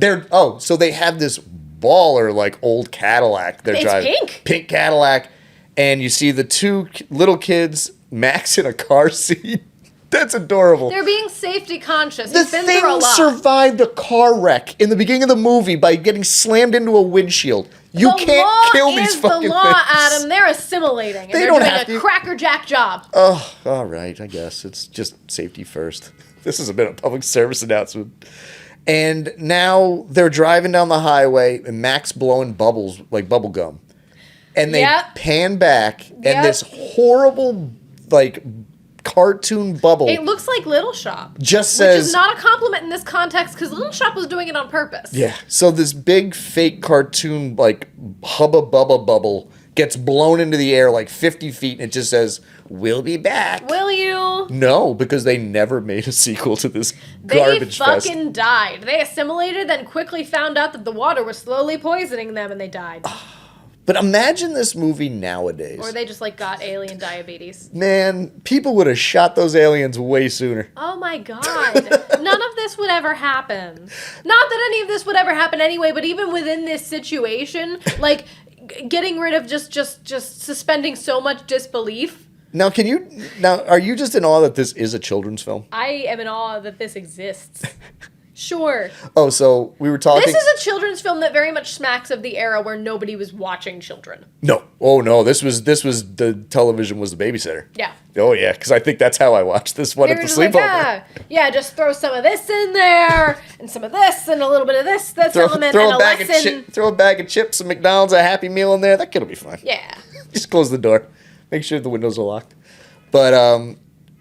So they have this baller like old Cadillac they're driving. It's pink. Pink Cadillac. And you see the 2 little kids, Max in a car seat. That's adorable. They're being safety conscious. The He's been through a thing lot. survived a car wreck in the beginning of the movie by getting slammed into a windshield. You can't kill these fucking The law, things. Adam. They're assimilating. And They they're don't doing have a to. crackerjack job. Oh, all right. I guess it's just safety first. This has been a public service announcement. And now they're driving down the highway and Mac's blowing bubbles like bubble gum. And they pan back and this horrible like cartoon bubble It looks like Little Shop. just says, which is not a compliment in this context because Little Shop was doing it on purpose. yeah. So this big fake cartoon like Hubba Bubba bubble gets blown into the air like 50 feet and it just says, "We'll be back." Will you? No, because they never made a sequel to this They garbage fest. fucking died. They assimilated, then quickly found out that the water was slowly poisoning them, and they died. But imagine this movie nowadays. Or they just like got alien diabetes. Man, people would have shot those aliens way sooner. Oh my god. None of this would ever happen. Not that any of this would ever happen anyway, but even within this situation, like getting rid of just suspending so much disbelief. Now, are you just in awe that this is a children's film? I am in awe that this exists. Sure. Oh, so we were talking. This is a children's film that very much smacks of the era where nobody was watching children. No. Oh, no. This was the television was the babysitter. Yeah. Oh, yeah, because I think that's how I watched this one They at were the just like, sleepover. yeah, just throw some of this in there, and some of this, and a little bit of this element, and a lesson. Throw a bag of chips, some McDonald's, a Happy Meal in there. That kid'll be fine. Yeah. Just close the door. Make sure the windows are locked. But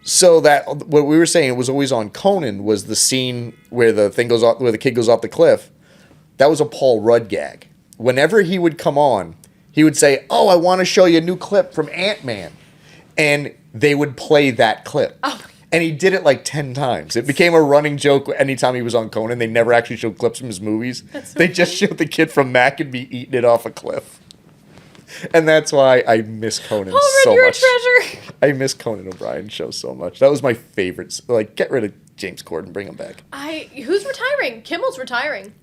so that what we were saying, it was always on Conan, was the scene where the thing goes off, where the kid goes off the cliff. That was a Paul Rudd gag. Whenever he would come on, he would say, "Oh, I want to show you a new clip from Ant-Man," and they would play that clip. Oh. And he did it like 10 times. It became a running joke anytime he was on Conan. They never actually showed clips from his movies. They just showed the kid from Mac and be eating it off a cliff. And that's why I miss Conan Paul so Rudd, you're much. a treasure. I miss Conan O'Brien show so much. That was my favorite. Like, get rid of James Corden, bring him back. Who's retiring? Kimmel's retiring.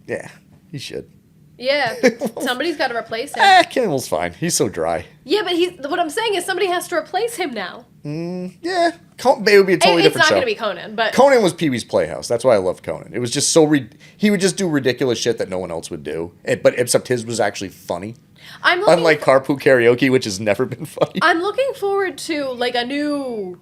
Yeah, he should. Yeah, somebody's got to replace him. Kimmel's fine. He's so dry. Yeah, but what I'm saying is somebody has to replace him now. Yeah, it would be a totally It's different not show. going to be Conan, but Conan was Pee-wee's Playhouse. That's why I loved Conan. It was just so he would just do ridiculous shit that no one else would do. But except his was actually funny. I'm looking Unlike Carpool Karaoke, which has never been funny. I'm looking forward to like a new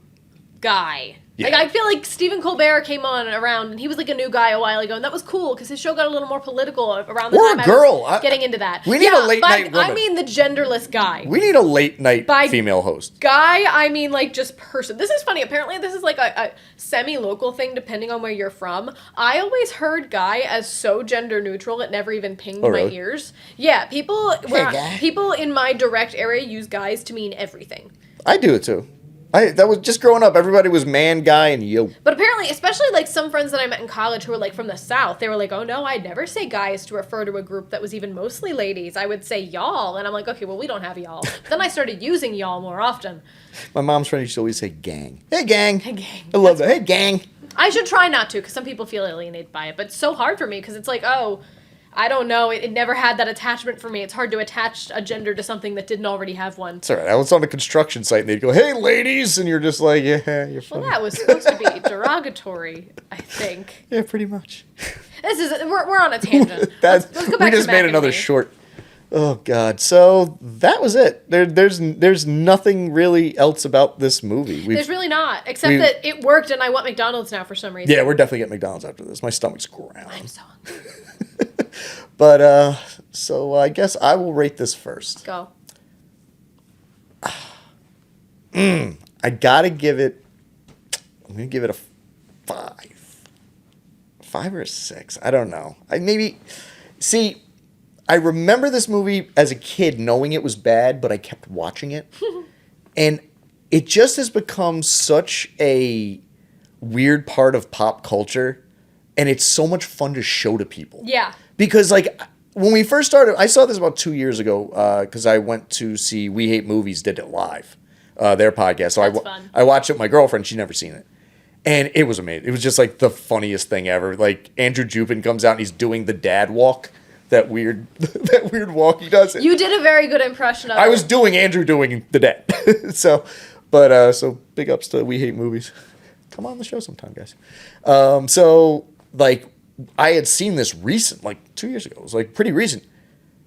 guy. Yeah. Like I feel like Stephen Colbert came on around and he was like a new guy a while ago and that was cool because his show got a little more political around the Or time a girl. I was getting into that. We need a late night I woman. mean the genderless guy. We need a late night By female host. Guy, I mean like just person. This is funny. Apparently this is like a semi-local thing depending on where you're from. I always heard guy as so gender neutral it never even pinged my really? ears. Yeah, people guy. people in my direct area use guys to mean everything. I do it too. That was just growing up. Everybody was man, guy, and you. But apparently, especially like some friends that I met in college who were like from the South, they were like, "Oh no, I'd never say guys to refer to a group that was even mostly ladies. I would say y'all." And I'm like, "Okay, well, we don't have y'all." Then I started using y'all more often. My mom's friend used to always say gang. Hey, gang. Hey, gang. I love that. Hey, gang. I should try not to because some people feel alienated by it, but it's so hard for me because it's like, oh, I don't know. It never had that attachment for me. It's hard to attach a gender to something that didn't already have one. It's all right. I was on a construction site, and they'd go, "Hey, ladies," and you're just like, "Yeah, you're Well, funny." that was supposed to be derogatory, I think. Yeah, pretty much. We're on a tangent. That's, Let's go we back just to made Mac another and Me. short. Oh God! So that was it. There's nothing really else about this movie. There's really not, except that it worked, and I want McDonald's now for some reason. Yeah, we're definitely getting McDonald's after this. My stomach's growling. I'm so hungry. But so I guess I will rate this first. Go. I gotta give it. I'm gonna give it a 5. 5 or a 6. I don't know. I remember this movie as a kid knowing it was bad, but I kept watching it. And it just has become such a weird part of pop culture. And it's so much fun to show to people. Yeah. Because, like, when we first started, I saw this about 2 years ago because I went to see We Hate Movies did it live, their podcast. So That's fun. I watched it with my girlfriend. She'd never seen it. And it was amazing. It was just, like, the funniest thing ever. Like, Andrew Jupin comes out and he's doing the dad walk. That weird walk he does. You did a very good impression of it. I was doing Andrew doing the dad. So big ups to We Hate Movies. come on the show sometime, guys. So like I had seen this recent, like 2 years ago. It was like pretty recent,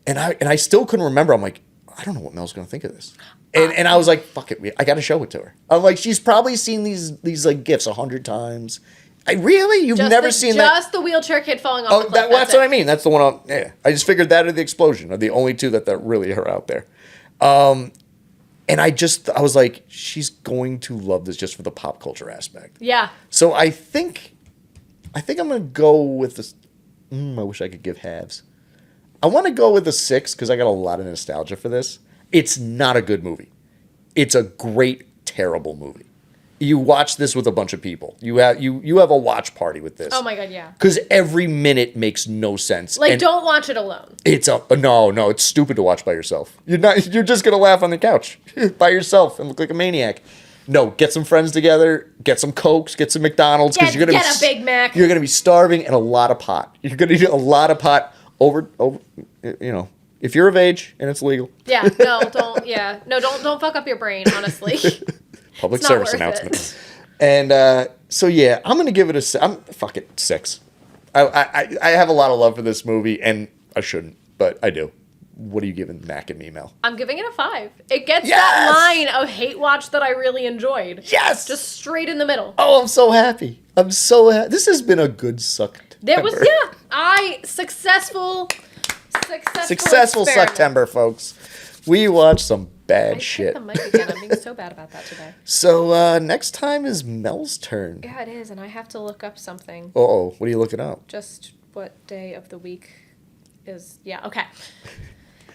and I still couldn't remember. I'm like, I don't know what Mel's gonna think of this. And I was like, fuck it, I gotta show it to her. I'm like, she's probably seen these like GIFs 100 times. You've never seen that? Just the wheelchair kid falling off the cliff. That's what I mean. That's the one. I just figured that or the explosion are the only two that really are out there. And I was like, she's going to love this just for the pop culture aspect. Yeah. So I think I'm gonna go with this. I wish I could give halves. I want to go with a 6 because I got a lot of nostalgia for this. It's not a good movie. It's a great, terrible movie. You watch this with a bunch of people. You have a watch party with this. Oh my god, yeah. Because every minute makes no sense. Like, and don't watch it alone. No. It's stupid to watch by yourself. You're just gonna laugh on the couch by yourself and look like a maniac. No, get some friends together, get some Cokes, get some McDonald's because get a Big Mac. You're gonna be starving and a lot of pot. You're gonna eat a lot of pot over. If you're of age and it's legal. Yeah. No. Don't fuck up your brain. Honestly. Public service announcement. And so yeah, I'm gonna give it a 6. I have a lot of love for this movie, and I shouldn't, but I do. What are you giving Mac and me, Mel? I'm giving it a 5. It gets that line of hate watch that I really enjoyed. Yes, just straight in the middle. Oh, I'm so happy. This has been a good suck. Successful September, folks. We watched some bad shit. I hit the mic again. I'm being so bad about that today. So next time is Mel's turn. Yeah, it is, and I have to look up something. Oh, what are you looking up? Just what day of the week is? Yeah, okay.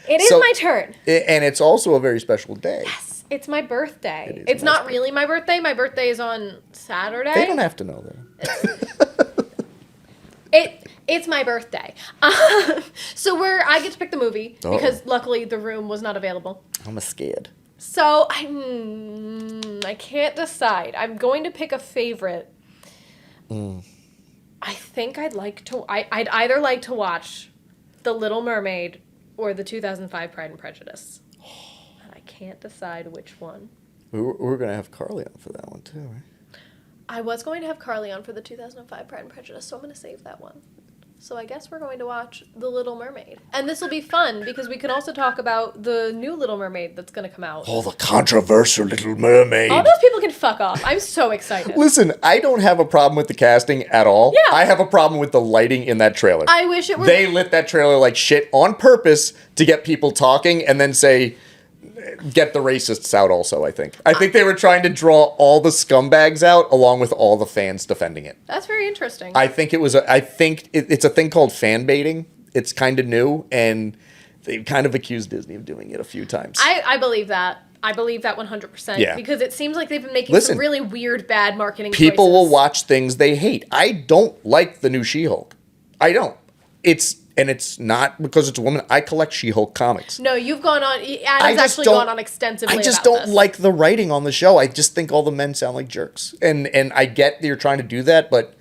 It is my turn. And it's also a very special day. Yes, it's my birthday. It's not really my birthday. My birthday is on Saturday. They don't have to know that. It's my birthday. So I get to pick the movie because luckily the room was not available. I'm scared. So I can't decide. I'm going to pick a favorite. I think I'd either like to watch The Little Mermaid or the 2005 Pride and Prejudice. And I can't decide which one. We're going to have Carly on for that one too, right? I was going to have Carly on for the 2005 Pride and Prejudice, so I'm going to save that one. So I guess we're going to watch The Little Mermaid. And this will be fun because we can also talk about the new Little Mermaid that's going to come out. Oh, the controversial Little Mermaid. All those people can fuck off. I'm so excited. Listen, I don't have a problem with the casting at all. Yeah. I have a problem with the lighting in that trailer. I wish it were... They lit that trailer like shit on purpose to get people talking and then say... Get the racists out also, I think. I think they were trying to draw all the scumbags out along with all the fans defending it. That's very interesting. I think it's a thing called fan baiting. It's kind of new, and they've kind of accused Disney of doing it a few times. I believe that. I believe that 100%. Yeah. Because it seems like they've been making some really weird, bad marketing People choices. will watch things they hate. I don't like the new She-Hulk. I don't. It's not because it's a woman. I collect She-Hulk comics. No, you've gone on... Adam's actually gone on extensively I just about don't like the writing on the show. I just think all the men sound like jerks. And I get that you're trying to do that, but...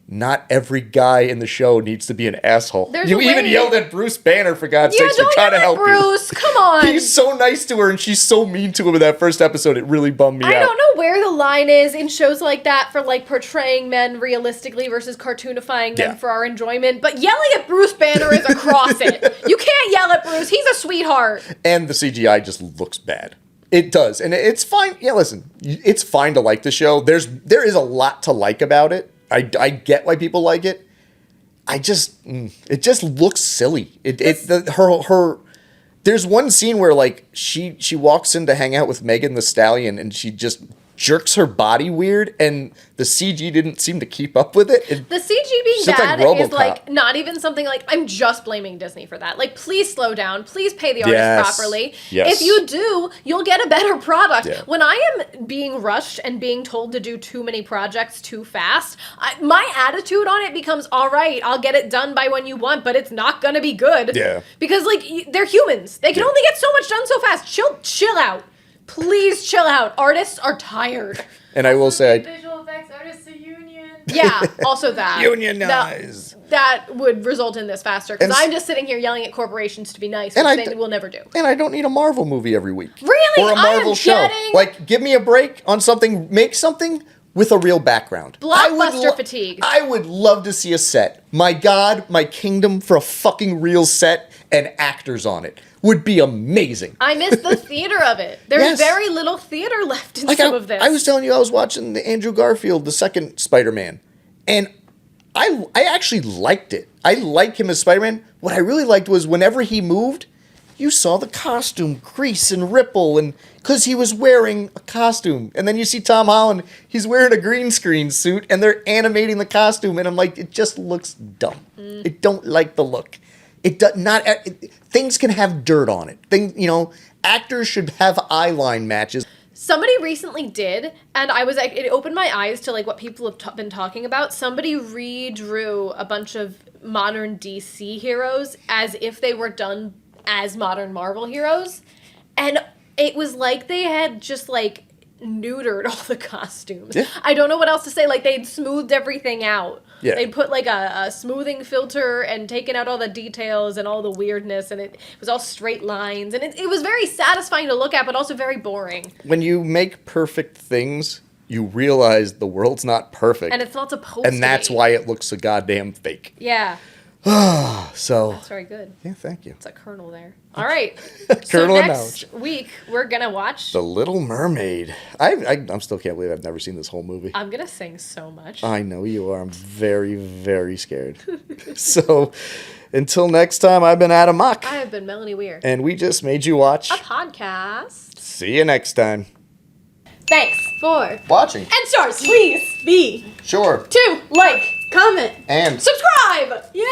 Not every guy in the show needs to be an asshole. You even yelled at Bruce Banner, for God's sakes, for trying to help Bruce, come on. He's so nice to her, and she's so mean to him in that first episode. It really bummed me out. I don't know where the line is in shows like that for, like, portraying men realistically versus cartoonifying them for our enjoyment. But yelling at Bruce Banner is across it. You can't yell at Bruce. He's a sweetheart. And the CGI just looks bad. It does. And it's fine. Yeah, listen. It's fine to like the show. There is a lot to like about it. I get why people like it. It just looks silly. There's one scene where like she walks in to hang out with Megan the Stallion and she just jerks her body weird, and the CG didn't seem to keep up with it. The CG being bad is like not even something like I'm just blaming Disney for that. Like, please slow down. Please pay the artist properly. Yes. If you do, you'll get a better product. Yeah. When I am being rushed and being told to do too many projects too fast, my attitude on it becomes, all right, I'll get it done by when you want, but it's not going to be good. Yeah. Because like they're humans. They can only get so much done so fast. Chill out. Please chill out. Artists are tired. And I will say... Visual effects artists a union. Yeah, also that. Unionize. That would result in this faster. Because I'm just sitting here yelling at corporations to be nice, which they will never do. And I don't need a Marvel movie every week. Really? Or a Marvel show. Like, give me a break on something. Make something with a real background. Blockbuster fatigue. I would love to see a set. My God, my kingdom for a fucking real set and actors on it would be amazing. I miss the theater of it. There's Yes. very little theater left in some of this. I was telling you I was watching the Andrew Garfield, the second Spider-Man, and I actually liked it. I like him as Spider-Man. What I really liked was whenever he moved, you saw the costume crease and ripple, and because he was wearing a costume. And then you see Tom Holland, he's wearing a green screen suit, and they're animating the costume, and I'm like, it just looks dumb. I don't like the look. It does not. Things can have dirt on it. Actors should have eye line matches. Somebody recently did, and I was like, it opened my eyes to like what people have been talking about. Somebody redrew a bunch of modern DC heroes as if they were done as modern Marvel heroes, and it was like they had just like neutered all the costumes. Yeah. I don't know what else to say. Like they'd smoothed everything out. Yeah. They'd put like a smoothing filter and taken out all the details and all the weirdness, and it was all straight lines, and it was very satisfying to look at, but also very boring. When you make perfect things, you realize the world's not perfect. And it's not supposed to And that's be. why it looks so goddamn fake. Yeah, So, that's very good. yeah, thank you. It's a kernel there. All right. Kernel so and next week, we're going to watch... The Little Mermaid. I'm still can't believe I've never seen this whole movie. I'm going to sing so much. I know you are. I'm very, very scared. So, until next time, I've been Adam Mock. I have been Melanie Weir. And we just made you watch. A podcast. See you next time. Thanks for Watching. Enstarz. Please be Sure. To like, comment. And subscribe. Yay!